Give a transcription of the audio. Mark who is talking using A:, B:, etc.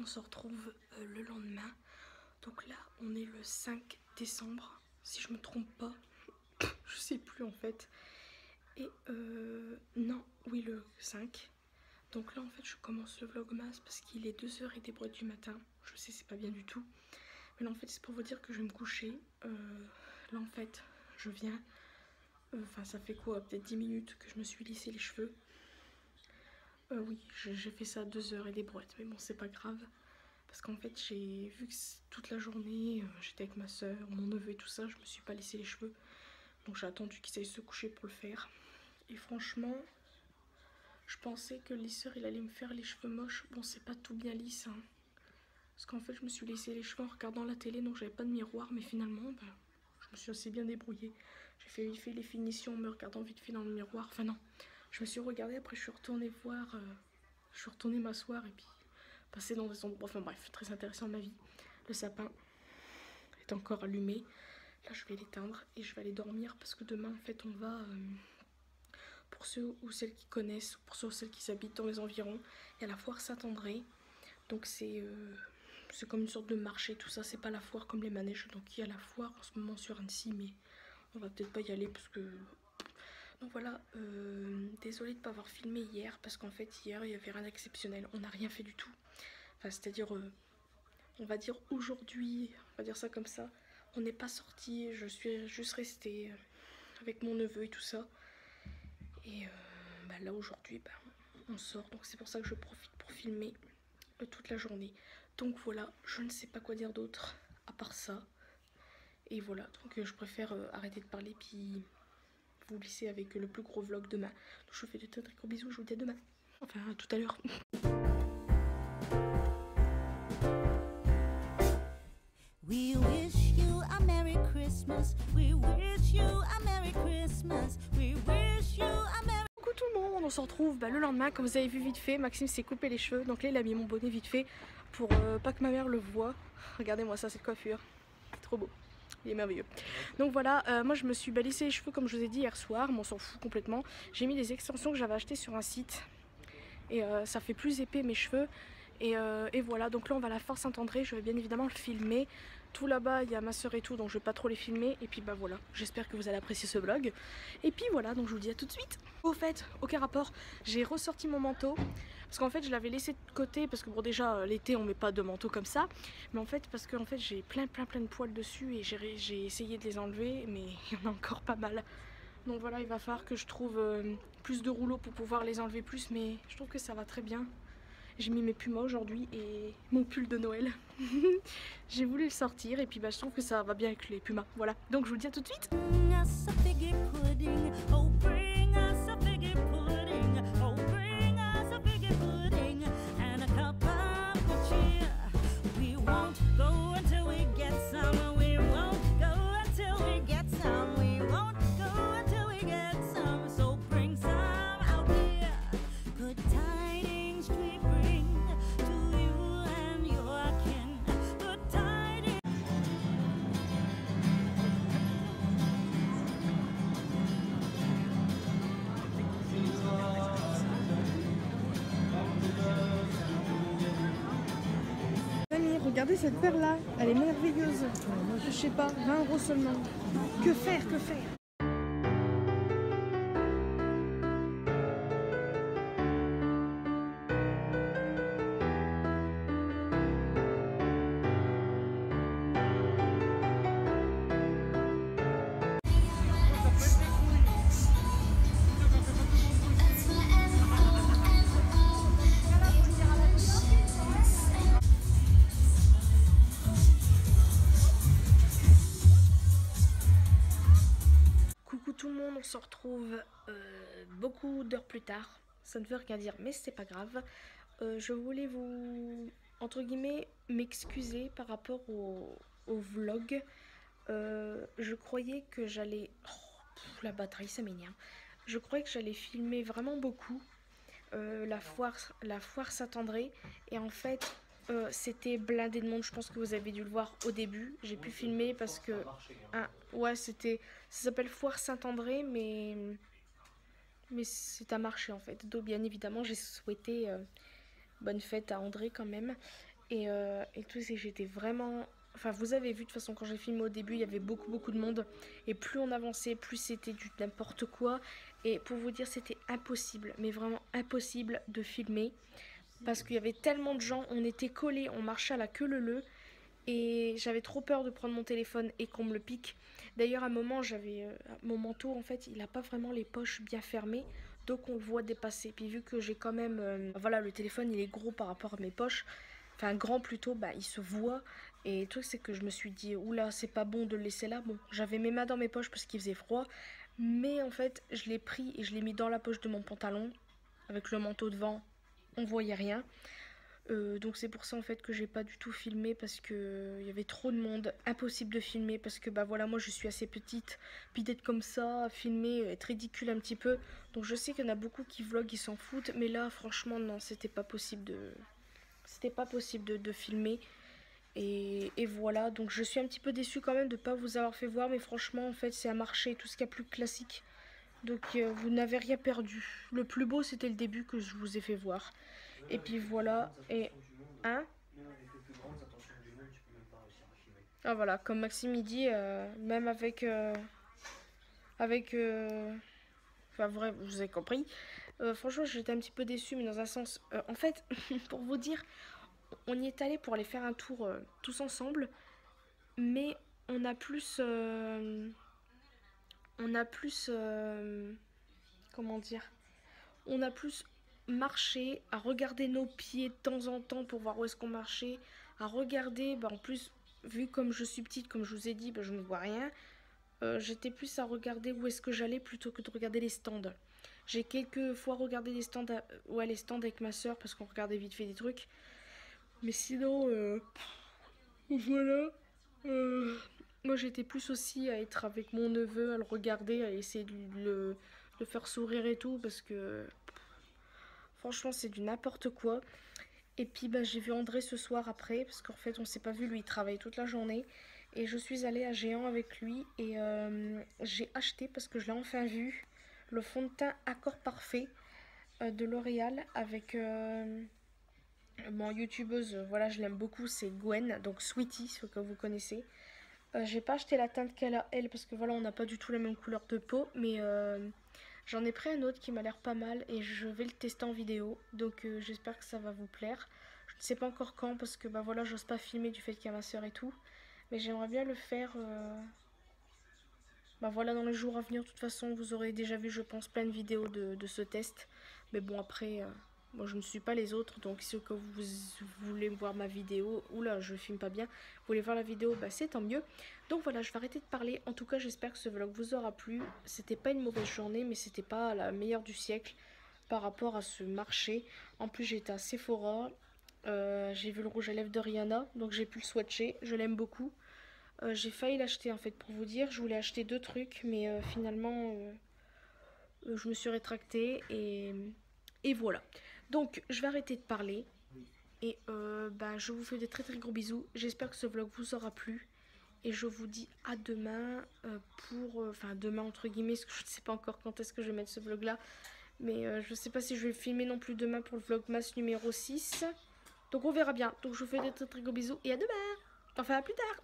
A: on se retrouve le lendemain. Donc là, on est le 5 décembre, si je me trompe pas. Je sais plus en fait. Et non, oui, le 5. Donc là, en fait, je commence le vlogmas parce qu'il est 2h et des boîtes du matin. Je sais, c'est pas bien du tout. Mais là, en fait, c'est pour vous dire que je vais me coucher. Là, en fait, je viens. Enfin, ça fait quoi? Peut-être 10 minutes que je me suis lissé les cheveux. Oui, j'ai fait ça à 2h et des brouettes, mais bon, c'est pas grave. Parce qu'en fait, j'ai vu que toute la journée, j'étais avec ma soeur, mon neveu et tout ça, je me suis pas lissé les cheveux. Donc j'ai attendu qu'il aille se coucher pour le faire. Et franchement, je pensais que le lisseur, il allait me faire les cheveux moches. Bon, c'est pas tout bien lisse, hein. Parce qu'en fait, je me suis lissé les cheveux en regardant la télé, donc j'avais pas de miroir. Mais finalement, bah, je me suis assez bien débrouillée. J'ai fait vite fait les finitions en me regardant vite fait dans le miroir. Enfin non, je me suis regardée, après je suis retournée voir... je suis retournée m'asseoir et puis passer dans des endroits... Enfin bref, très intéressant ma vie. Le sapin est encore allumé. Là, je vais l'éteindre et je vais aller dormir parce que demain, en fait, on va... pour ceux ou celles qui connaissent, pour ceux ou celles qui habitent dans les environs, il y a la foire Saint-André. Donc c'est comme une sorte de marché, tout ça. C'est pas la foire comme les manèges. Donc il y a la foire en ce moment sur Annecy, mais on va peut-être pas y aller parce que... Donc voilà, désolée de ne pas avoir filmé hier parce qu'en fait hier il y avait rien d'exceptionnel, on n'a rien fait du tout. Enfin c'est-à-dire, on va dire aujourd'hui, on va dire ça comme ça, on n'est pas sorti, je suis juste restée avec mon neveu et tout ça. Et bah, là aujourd'hui, bah, on sort, donc c'est pour ça que je profite pour filmer toute la journée. Donc voilà, je ne sais pas quoi dire d'autre à part ça. Et voilà, donc je préfère arrêter de parler puis... vous glissez avec le plus gros vlog demain. Donc je vous fais de très gros bisous, je vous dis à demain. Enfin, à tout à l'heure.
B: We wish you a Merry Christmas. We wish you a Merry Christmas. We wish you a Merry...
A: Coucou tout le monde, on se retrouve le lendemain. Comme vous avez vu vite fait, Maxime s'est coupé les cheveux. Donc là, il a mis mon bonnet vite fait pour pas que ma mère le voie. Regardez-moi ça, cette coiffure. Trop beau. Il est merveilleux. Donc voilà, moi je me suis lissé les cheveux comme je vous ai dit hier soir, mais on s'en fout complètement. J'ai mis des extensions que j'avais achetées sur un site et ça fait plus épais mes cheveux. Et voilà, donc là on va à la foire Saint-André, je vais bien évidemment le filmer. Tout là-bas il y a ma soeur et tout, donc je vais pas trop les filmer. Et puis bah voilà, j'espère que vous allez apprécier ce vlog. Et puis voilà, donc je vous dis à tout de suite. Au fait, aucun rapport, j'ai ressorti mon manteau. Parce qu'en fait je l'avais laissé de côté, parce que bon déjà l'été on met pas de manteau comme ça. Mais en fait parce que en fait j'ai plein de poils dessus et j'ai essayé de les enlever, mais il y en a encore pas mal. Donc voilà, il va falloir que je trouve plus de rouleaux pour pouvoir les enlever plus, mais je trouve que ça va très bien. J'ai mis mes pumas aujourd'hui et mon pull de Noël. J'ai voulu le sortir et puis bah, je trouve que ça va bien avec les pumas. Voilà, donc je vous le dis à tout de suite.
B: Bring us a figgy pudding. Oh, bring us a figgy pudding. Oh, bring us a figgy pudding. And a cup of good cheer. We won't go until we get some. We won't go until we get some. We won't go until we get some. So bring some out here. Good tidings we bring to you and your kin. Good tidings.
A: Amis, regardez cette paire là, elle est merveilleuse. Je sais pas, 20 € seulement. Que faire, que faire? Coucou tout le monde, on se retrouve beaucoup d'heures plus tard. Ça ne veut rien dire, mais c'est pas grave. Je voulais vous, entre guillemets, m'excuser par rapport au vlog. Je croyais que j'allais... Oh, la batterie, ça m'énerve. Je croyais que j'allais filmer vraiment beaucoup la foire Saint-André. Et en fait, c'était blindé de monde. Je pense que vous avez dû le voir au début. J'ai pu filmer parce que... ouais, c'était... Ça s'appelle foire Saint-André, mais c'est un marché en fait. Donc bien évidemment, j'ai souhaité bonne fête à André quand même. Et tout, c'est que j'étais vraiment... Enfin, vous avez vu, de toute façon, quand j'ai filmé au début, il y avait beaucoup de monde. Et plus on avançait, plus c'était du n'importe quoi. Et pour vous dire, c'était impossible, mais vraiment impossible de filmer. Parce qu'il y avait tellement de gens, on était collés, on marchait à la queue leu-leu. Et j'avais trop peur de prendre mon téléphone et qu'on me le pique. D'ailleurs, à un moment, j'avais mon manteau, en fait, il n'a pas vraiment les poches bien fermées. Donc on le voit dépasser. Puis vu que j'ai quand même... voilà, le téléphone, il est gros par rapport à mes poches. Enfin, grand plutôt, bah, il se voit. Et le truc, c'est que je me suis dit, oula, c'est pas bon de le laisser là. Bon, j'avais mes mains dans mes poches parce qu'il faisait froid. Mais en fait, je l'ai pris et je l'ai mis dans la poche de mon pantalon. Avec le manteau devant, on voyait rien. Donc c'est pour ça en fait que j'ai pas du tout filmé parce que il y avait trop de monde, impossible de filmer parce que bah voilà, moi je suis assez petite, puis d'être comme ça, filmer, être ridicule un petit peu. Donc je sais qu'il y en a beaucoup qui vloguent, ils s'en foutent, mais là franchement non, c'était pas possible de filmer. Et voilà, donc je suis un petit peu déçue quand même de pas vous avoir fait voir, mais franchement en fait c'est un marché, tout ce qu'il y a plus classique. Donc vous n'avez rien perdu. Le plus beau c'était le début que je vous ai fait voir. Et puis voilà, et... Hein? Ah voilà, comme Maxime il dit, même avec... avec... Enfin vrai, vous avez compris. Franchement j'étais un petit peu déçue, mais dans un sens... en fait, pour vous dire, on y est allé pour aller faire un tour tous ensemble. Mais on a plus... on a plus... comment dire? On a plus marché, à regarder nos pieds de temps en temps pour voir où est-ce qu'on marchait, à regarder, bah en plus, vu comme je suis petite, comme je vous ai dit, bah je ne vois rien, j'étais plus à regarder où est-ce que j'allais plutôt que de regarder les stands. J'ai quelques fois regardé les stands, ouais, les stands avec ma soeur parce qu'on regardait vite fait des trucs. Mais sinon, voilà. Moi j'étais plus aussi à être avec mon neveu, à le regarder, à essayer de le faire sourire et tout parce que franchement, c'est du n'importe quoi. Et puis, bah, j'ai vu André ce soir après, parce qu'en fait, on s'est pas vu, lui, il travaille toute la journée. Et je suis allée à Géant avec lui et j'ai acheté, parce que je l'ai enfin vu, le fond de teint Accord Parfait de L'Oréal avec mon youtubeuse, voilà, je l'aime beaucoup, c'est Gwen, donc Sweetie, ce que vous connaissez. J'ai pas acheté la teinte qu'elle a, elle, parce que voilà, on n'a pas du tout la même couleur de peau, mais j'en ai pris un autre qui m'a l'air pas mal et je vais le tester en vidéo. Donc j'espère que ça va vous plaire. Je ne sais pas encore quand parce que bah voilà, j'ose pas filmer du fait qu'il y a ma soeur et tout. Mais j'aimerais bien le faire bah voilà, dans les jours à venir. De toute façon, vous aurez déjà vu, je pense, plein de vidéos de ce test. Mais bon, après, moi je ne suis pas les autres. Donc si que vous voulez voir ma vidéo, oula, je filme pas bien, vous voulez voir la vidéo, bah c'est tant mieux. Donc voilà, je vais arrêter de parler. En tout cas, j'espère que ce vlog vous aura plu. C'était pas une mauvaise journée, mais c'était pas la meilleure du siècle par rapport à ce marché. En plus, j'étais à Sephora. J'ai vu le rouge à lèvres de Rihanna, donc j'ai pu le swatcher. Je l'aime beaucoup. J'ai failli l'acheter en fait, pour vous dire. Je voulais acheter deux trucs, mais finalement, je me suis rétractée et voilà. Donc, je vais arrêter de parler. Et bah, je vous fais de très gros bisous. J'espère que ce vlog vous aura plu. Et je vous dis à demain pour... Enfin, demain entre guillemets, parce que je ne sais pas encore quand est-ce que je vais mettre ce vlog là. Mais je ne sais pas si je vais filmer non plus demain pour le vlogmas numéro 6. Donc on verra bien. Donc je vous fais de très gros bisous et à demain. Enfin, à plus tard.